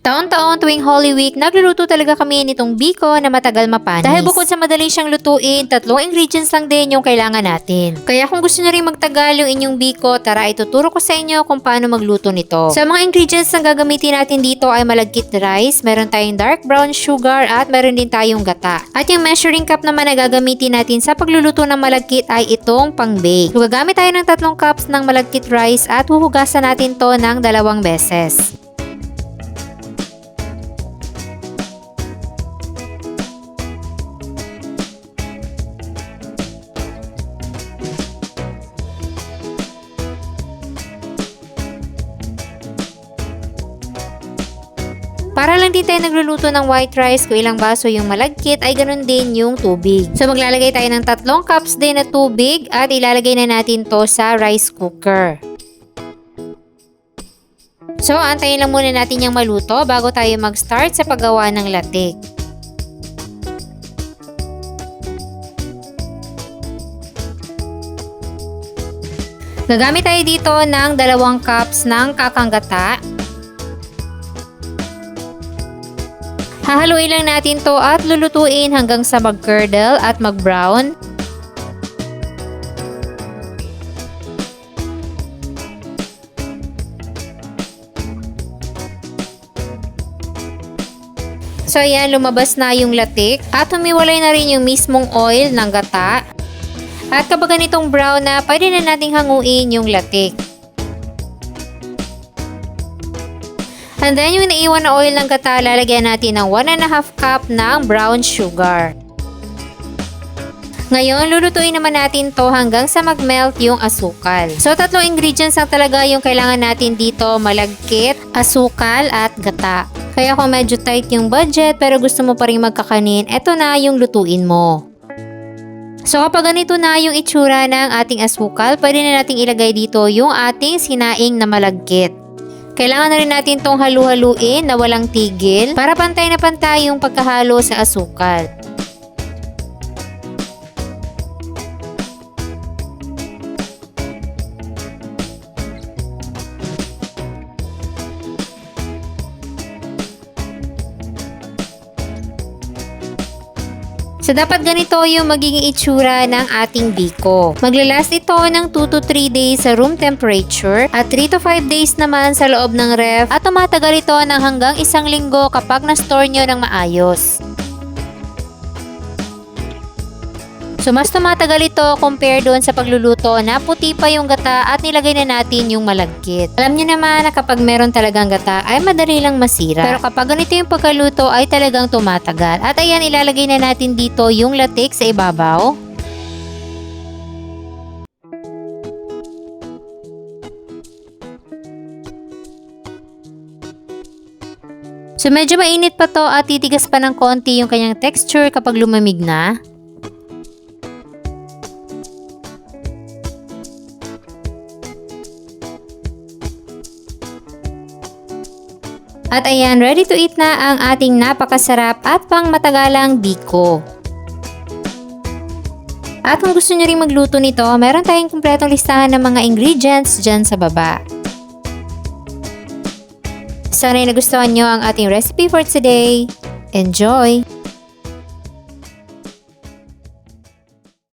Taon-taon tuwing Holy Week, nagluluto talaga kami nitong biko na matagal mapanis. Dahil bukod sa madali siyang lutuin, 3 ingredients lang din yung kailangan natin. Kaya kung gusto nyo rin magtagal yung inyong biko, tara ituturo ko sa inyo kung paano magluto nito. Sa mga ingredients na gagamitin natin dito ay malagkit rice, meron tayong dark brown sugar at meron din tayong gata. At yung measuring cup naman na gagamitin natin sa pagluluto ng malagkit ay itong pang-bake. So, gagamit tayo ng 3 cups ng malagkit rice at huhugasan natin to ng 2 beses. Para lang din tayo nagluluto ng white rice, kung ilang baso yung malagkit ay ganun din yung tubig. So maglalagay tayo ng 3 cups din na tubig at ilalagay na natin to sa rice cooker. So antayin lang muna natin yung maluto bago tayo mag-start sa paggawa ng latik. Gagamit tayo dito ng 2 cups ng kakang gata. Hahaluin lang natin to at lulutuin hanggang sa mag-curdle at mag-brown. So ayan, lumabas na yung latik at humiwalay na rin yung mismong oil ng gata. At kapag ganitong brown na, pwede na nating hanguin yung latik. And then yung naiwan na oil ng gata, lalagyan natin ng 1.5 cup ng brown sugar. Ngayon, lulutuin naman natin to hanggang sa mag-melt yung asukal. So, 3 ingredients lang talaga yung kailangan natin dito, malagkit, asukal, at gata. Kaya kung medyo tight yung budget pero gusto mo pa rin magkakanin, eto na yung lutuin mo. So, kapag ganito na yung itsura ng ating asukal, pwede na nating ilagay dito yung ating sinaing na malagkit. Kailangan na rin natin itong halu-haluin na walang tigil para pantay na pantay yung pagkahalo sa asukal. So, dapat ganito yung magiging itsura ng ating biko. Maglalast ito ng 2 to 3 days sa room temperature at 3 to 5 days naman sa loob ng ref at tumatagal ito ng hanggang 1 linggo kapag na-store nyo ng maayos. So, mas tumatagal ito compare doon sa pagluluto na puti pa yung gata at nilagay na natin yung malagkit. Alam niyo naman na kapag meron talagang gata ay madali lang masira. Pero kapag ganito yung pagkaluto ay talagang tumatagal. At ayan, ilalagay na natin dito yung latik sa ibabaw. So, medyo mainit pa to at titigas pa ng konti yung kanyang texture kapag lumamig na. At ayan, ready to eat na ang ating napakasarap at pang matagalang biko. At kung gusto nyo rin magluto nito, meron tayong kumpletong listahan ng mga ingredients dyan sa baba. Sana nagustuhan nyo ang ating recipe for today. Enjoy!